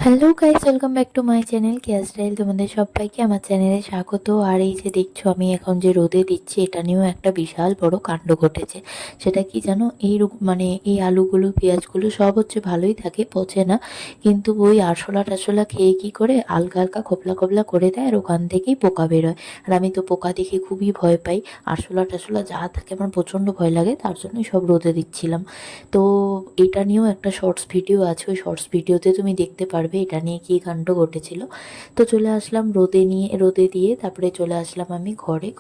Hello guys, welcome back to my channel Keya style. তোমাদের সবাইকে আমার চ্যানেলে স্বাগত। আর এই যে দেখছো আমি এখন যে রোদে দিচ্ছি, এটা নিয়েও একটা বিশাল বড় কাণ্ড ঘটেছে। সেটা কি জানো, মানে এই আলুগুলো পেঁয়াজগুলো সব হচ্ছে ভালোই থাকে, পচে না, কিন্তু ওই আরশোলা টারশোলা খেয়ে কি করে হালকা হালকা খোপলা খোপলা করে দেয়, আর ওখান থেকেই পোকা বেরোয়। আর আমি তো পোকা দেখে খুবই ভয় পাই, আরশোলা টারশোলা যা থাকে আমার প্রচণ্ড ভয় লাগে, তার জন্যই সব রোদে দিচ্ছিলাম। তো এটা নিয়েও একটা শর্টস ভিডিও আছে, ওই শর্টস ভিডিওতে তুমি দেখতে পারবে এটা নিয়ে কী কাণ্ড ঘটেছিল। তো চলে আসলাম রোদে দিয়ে তারপরে চলে আসলাম আমি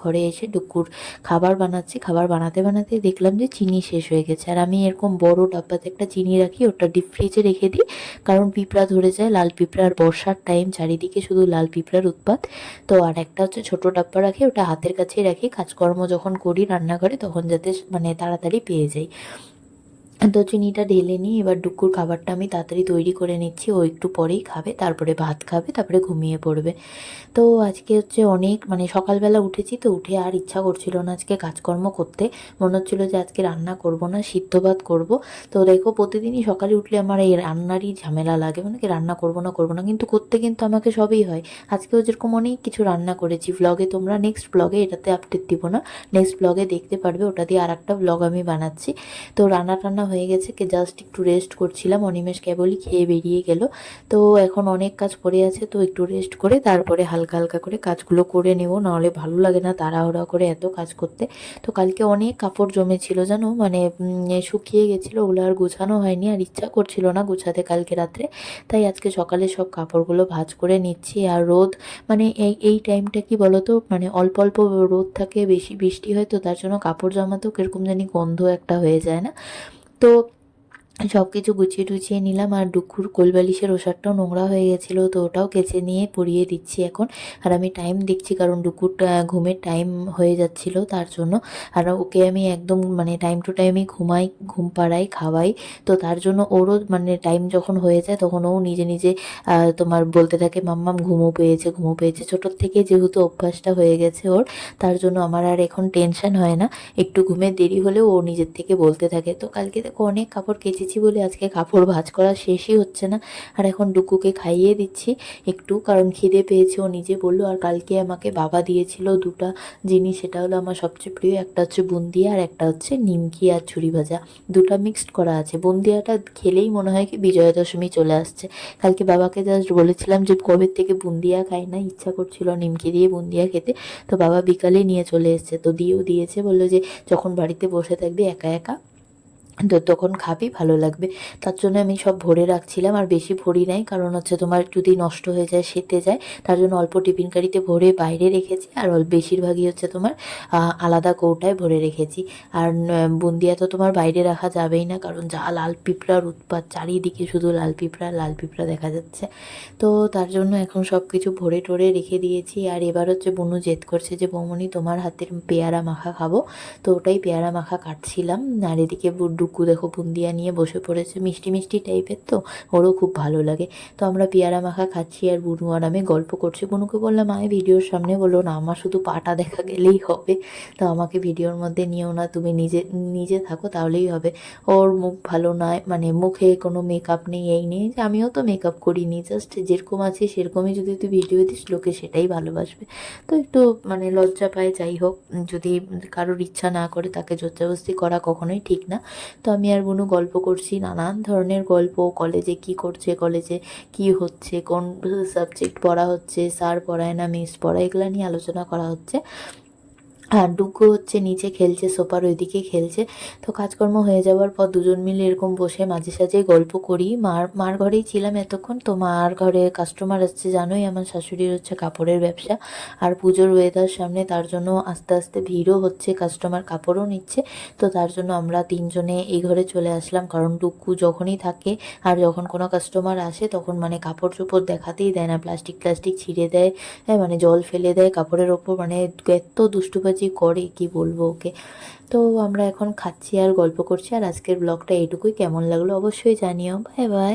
ঘরে এসে ডুকুর খাবার বানাচ্ছি। খাবার বানাতে বানাতে দেখলাম যে চিনি শেষ হয়ে গেছে, আর আমি এরকম বড় ডাব্বাতে একটা চিনি রাখি, ওটা ডিপ ফ্রিজে রেখে দিই, কারণ পিঁপড়া ধরে যায়, লাল পিঁপড়া, আর বর্ষার টাইম চারিদিকে শুধু লাল পিঁপড়ার উৎপাত। তো আর একটা হচ্ছে ছোট ডাব্বা রাখি, ওটা হাতের কাছেই রাখি, কাজকর্ম যখন করি রান্নাঘরে তখন যাতে মানে তাড়াতাড়ি পেয়ে যাই। তো চিনিটা ঢেলে নিই, এবার ডুকুর খাবারটা আমি তাড়াতাড়ি তৈরি করে নিচ্ছি, ও একটু পরেই খাবে, তারপরে ভাত খাবে, তারপরে ঘুমিয়ে পড়বে। তো আজকে হচ্ছে অনেক মানে সকালবেলা উঠেছি, তো উঠে আর ইচ্ছা করছিল না আজকে কাজকর্ম করতে। মনে হচ্ছিলো যে আজকে রান্না করব না, সিদ্ধ ভাত করবো। তো দেখো প্রতিদিনই সকালে উঠলে আমার এই রান্নারই ঝামেলা লাগে, মানে কি রান্না করবো না, কিন্তু করতে কিন্তু আমাকে সবই হয়। আজকেও যেরকম অনেক কিছু রান্না করেছি, ভ্লগে তোমরা নেক্সট ব্লগে, এটাতে আপডেট দিব না, নেক্সট ব্লগে দেখতে পারবে, ওটা দিয়ে আর একটা ব্লগ আমি বানাচ্ছি। তো রান্না টান্না হয়ে গেছে, জাস্ট একটু রেস্ট করছিলাম, অনিমেষ কেবলই খেয়ে বেরিয়ে গেল। তো এখন অনেক কাজ পড়ে আছে, তো একটু রেস্ট করে তারপরে হালকা হালকা করে কাজগুলো করে নেব, নাহলে ভালো লাগে না তাড়াহুড়া করে এত কাজ করতে। তো কালকে অনেক কাপড় জমেছিল জানো, মানে শুকিয়ে গেছিলো, ওগুলো আর গোছানো হয়নি, আর ইচ্ছা করছিল না গোছাতে কালকে রাত্রে। তাই আজকে সকালে সব কাপড়গুলো ভাঁজ করে নিচ্ছি। আর রোদ, মানে এই এই টাইমটা কি বলতো, মানে অল্প অল্প রোদ থাকে, বেশি বৃষ্টি হয়, তো তার জন্য কাপড় জামাতেও কিরকম জানি গন্ধ একটা হয়ে যায় না। তো সব কিছু গুছিয়ে টুছিয়ে নিলাম, আর ডুকুর কোলবালিশের ওষারটাও নোংরা হয়ে গেছিলো, তো ওটাও কেচে নিয়ে পরিয়ে দিচ্ছি এখন। আর আমি টাইম দেখছি, কারণ ডুকুরটা ঘুমের টাইম হয়ে যাচ্ছিলো তার জন্য। আর ওকে আমি একদম মানে টাইম টু টাইমই ঘুমাই, ঘুম পাড়াই, খাওয়াই। তো তার জন্য ওরও মানে টাইম যখন হয়ে যায় তখন ও নিজে নিজে তোমার বলতে থাকে মাম্মাম ঘুমো পেয়েছে, ছোটোর থেকে যেহেতু অভ্যাসটা হয়ে গেছে ওর, তার জন্য আমার আর এখন টেনশন হয় না। একটু ঘুমের দেরি হলেও ও নিজের থেকে বলতে থাকে। তো কালকে দেখো অনেক কাপড় কেচেছি বলে আজকে কাপড় ভাঁজ করা শেষই হচ্ছে না। আর এখন ডুকুকে খাইয়ে দিচ্ছি একটু, কারণ খিদে পেয়েছে, ও নিজে বললো। আর কালকে আমাকে বাবা দিয়েছিল দুটো জিনিস, সেটা হলো আমার সবচেয়ে প্রিয়, একটা হচ্ছে বুন্দিয়া আর একটা হচ্ছে নিমকি আর ঝুরি ভাজা, দুটো মিক্সড করা আছে। বুন্দিয়াটা খেলেই মনে হয় কি বিজয়া দশমী চলে আসছে। কালকে বাবাকে জাস্ট বলেছিলাম যে কবে থেকে বুন্দিয়া খাই না, ইচ্ছা করছিল নিমকি দিয়ে বুন্দিয়া খেতে। তো বাবা বিকালে নিয়ে চলে এসছে, তো দিয়েও দিয়েছে, বললো যে যখন বাড়িতে বসে থাকবি একা একা, তো তখন খাবি, ভালো লাগবে। তার জন্য আমি সব ভরে রাখছিলাম, আর বেশি ভরি নাই, কারণ হচ্ছে তোমার যদি নষ্ট হয়ে যায়, সেতে যায়, তার জন্য অল্প টিফিন কারিতে ভরে বাইরে রেখেছি, আর বেশিরভাগই হচ্ছে তোমার আলাদা কৌটায় ভরে রেখেছি। আর বুন্দিয়া তো তোমার বাইরে রাখা যাবেই না, কারণ যা লাল পিঁপড়ার উৎপাত, চারিদিকে শুধু লাল পিঁপড়া দেখা যাচ্ছে। তো তার জন্য এখন সব কিছু ভরে টরে রেখে দিয়েছি। আর এবার হচ্ছে বুনু জেদ করছে যে বৌমনি তোমার হাতের পেয়ারা মাখা খাবো। তো ওটাই পেয়ারা মাখা কাটছিলাম। আর এদিকে ডুকু দেখো বুন্দিয়া নিয়ে বসে পড়েছে, মিষ্টি মিষ্টি টাইপের, তো ওরও খুব ভালো লাগে। তো আমরা পেয়ারা মাখা খাচ্ছি, আর বুনু আর আমি গল্প করছি। বুনুকে বললাম আয় ভিডিওর সামনে, বললো না আমার শুধু পাটা দেখা গেলেই হবে, তো আমাকে ভিডিওর মধ্যে নিও না, তুমি নিজে নিজে থাকো তাহলেই হবে। ওর মুখ ভালো নয়, মানে মুখে কোনো মেকআপ নেই, এই নেই, যে আমিও তো মেকআপ করিনি, জাস্ট যেরকম আছি সেরকমই যদি তুই ভিডিও দিস লোকে সেটাই ভালোবাসবে। তো একটু মানে লজ্জা পায়, যাই হোক, যদি কারোর ইচ্ছা না করে তাকে জোরজবস্তি করা কখনোই ঠিক না। তো আমি আর বুনু গল্প করছি, নানান ধরনের গল্প, কলেজে কি করছে, কলেজে কি হচ্ছে, কোন সাবজেক্ট পড়া হচ্ছে, স্যার পড়ায় না মিস পড়ায়, এগুলো নিয়ে আলোচনা করা হচ্ছে। আর ডুগু হচ্ছে নিচে খেলছে, সোফার ওইদিকে খেলছে। তো কাজকর্ম হয়ে যাওয়ার পর দুজন মিলে এরকম বসে মাঝে সাঝে গল্প করি। মার ঘরেই ছিলাম এতক্ষণ, তো মার ঘরে কাস্টমার আসছে, জানোই আমার শাশুড়ির হচ্ছে কাপড়ের ব্যবসা, আর পুজোর ওয়েদার সামনে, তার জন্য আস্তে আস্তে ভিড়ও হচ্ছে, কাস্টমার কাপড়ও নিচ্ছে। তো তার জন্য আমরা তিনজনে এই ঘরে চলে আসলাম, কারণ ডুগু যখনই থাকে আর যখন কোনো কাস্টমার আসে তখন মানে কাপড় চোপড় দেখাতেই দেয় না, প্লাস্টিক প্লাস্টিক ছিঁড়ে দেয়, হ্যাঁ মানে জল ফেলে দেয় কাপড়ের ওপর, মানে এত দুষ্টুবাজি করে কি বলবো ওকে। তো আমরা এখন খাচ্ছি আর গল্প করছি। আর আজকের ব্লগটা এইটুকুই, কেমন লাগলো অবশ্যই জানিও। Bye bye.